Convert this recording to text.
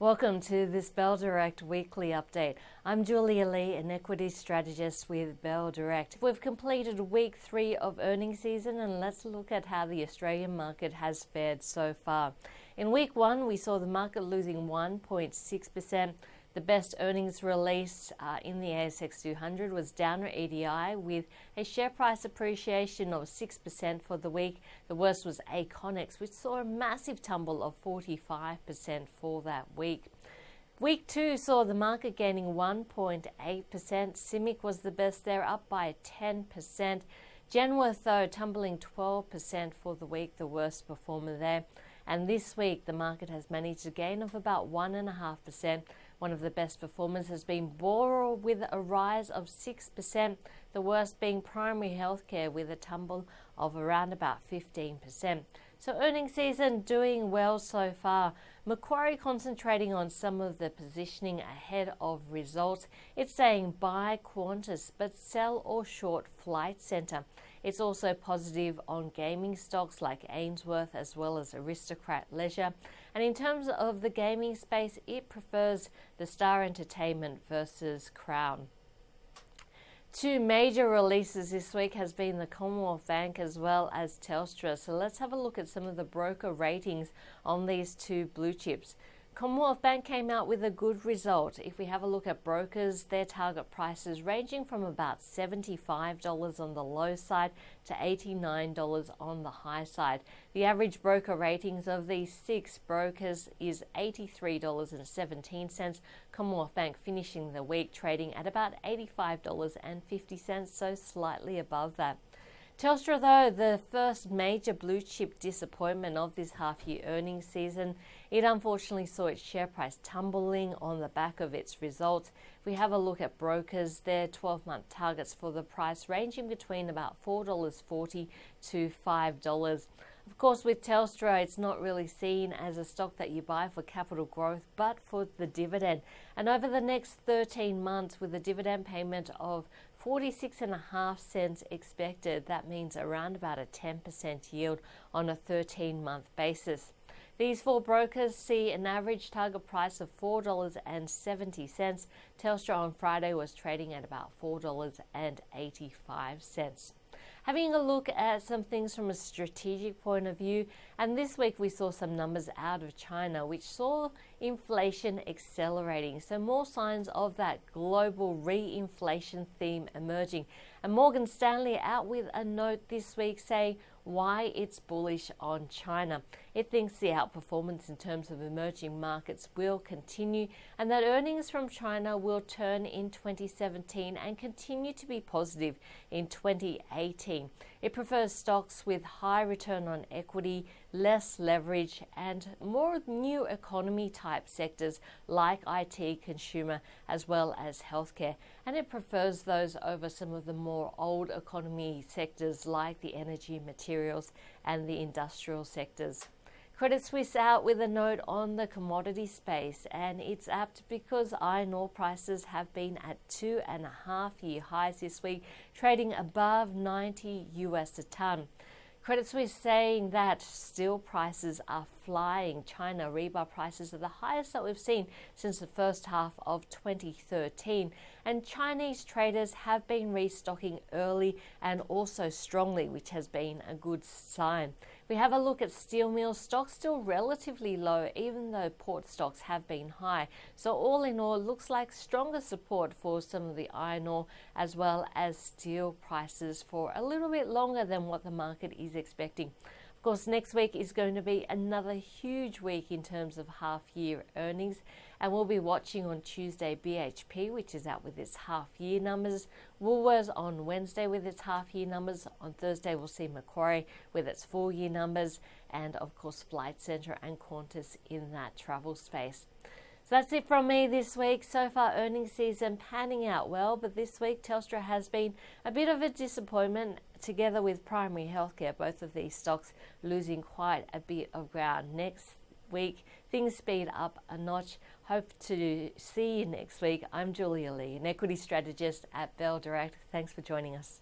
Welcome to this Bell Direct weekly update. I'm Julia Lee, an equity strategist with Bell Direct. We've completed week 3 of earnings season, and let's look at how the Australian market has fared so far. In week 1, we saw the market losing 1.6%. The best earnings release in the ASX 200 was Downer EDI with a share price appreciation of 6% for the week. The worst was Aconex, which saw a massive tumble of 45% for that week. Week 2 saw the market gaining 1.8%. CIMIC was the best there, up by 10%. Genworth, though, tumbling 12% for the week, the worst performer there. And this week, the market has managed a gain of about 1.5%. One of the best performers has been Boral with a rise of 6%, the worst being primary healthcare with a tumble of around about 15%. So earnings season doing well so far. Macquarie concentrating on some of the positioning ahead of results. It's saying buy Qantas but sell or short Flight Centre. It's also positive on gaming stocks like Ainsworth as well as Aristocrat Leisure. And in terms of the gaming space, it prefers the Star Entertainment versus Crown. 2 major releases this week has been the Commonwealth Bank as well as Telstra. So let's have a look at some of the broker ratings on these 2 blue chips. Commonwealth Bank came out with a good result. If we have a look at brokers, their target prices ranging from about $75 on the low side to $89 on the high side. The average broker ratings of these 6 brokers is $83.17. Commonwealth Bank finishing the week trading at about $85.50, so slightly above that. Telstra, though, the first major blue chip disappointment of this half-year earnings season, it unfortunately saw its share price tumbling on the back of its results. If we have a look at brokers, their 12-month targets for the price ranging between about $4.40 to $5. Of course, with Telstra, it's not really seen as a stock that you buy for capital growth, but for the dividend. And over the next 13 months, with a dividend payment of 46.5 cents expected, that means around about a 10% yield on a 13-month basis. These 4 brokers see an average target price of $4.70. Telstra on Friday was trading at about $4.85. Having a look at some things from a strategic point of view, and this week we saw some numbers out of China which saw inflation accelerating, so more signs of that global re-inflation theme emerging. And Morgan Stanley out with a note this week saying why it's bullish on China. It thinks the outperformance in terms of emerging markets will continue and that earnings from China will turn in 2017 and continue to be positive in 2018. It prefers stocks with high return on equity, less leverage and more new economy type sectors like IT, consumer as well as healthcare. And it prefers those over some of the more old economy sectors like the energy, materials and the industrial sectors. Credit Suisse out with a note on the commodity space, and it's apt because iron ore prices have been at 2.5-year highs this week, trading above $90 a tonne. Credit Suisse saying that steel prices are flying. China rebar prices are the highest that we've seen since the first half of 2013. And Chinese traders have been restocking early and also strongly, which has been a good sign. We have a look at steel mills. Stocks still relatively low, even though port stocks have been high. So all in all, it looks like stronger support for some of the iron ore as well as steel prices for a little bit longer than what the market is expecting. Of course, next week is going to be another huge week in terms of half-year earnings, and we'll be watching on Tuesday BHP, which is out with its half-year numbers, Woolworths on Wednesday with its half-year numbers, on Thursday we'll see Macquarie with its full-year numbers, and of course Flight Centre and Qantas in that travel space. So that's it from me this week. So far, earnings season panning out well, but this week Telstra has been a bit of a disappointment together with primary healthcare, both of these stocks losing quite a bit of ground. Next week, things speed up a notch. Hope to see you next week. I'm Julia Lee, an equity strategist at Bell Direct. Thanks for joining us.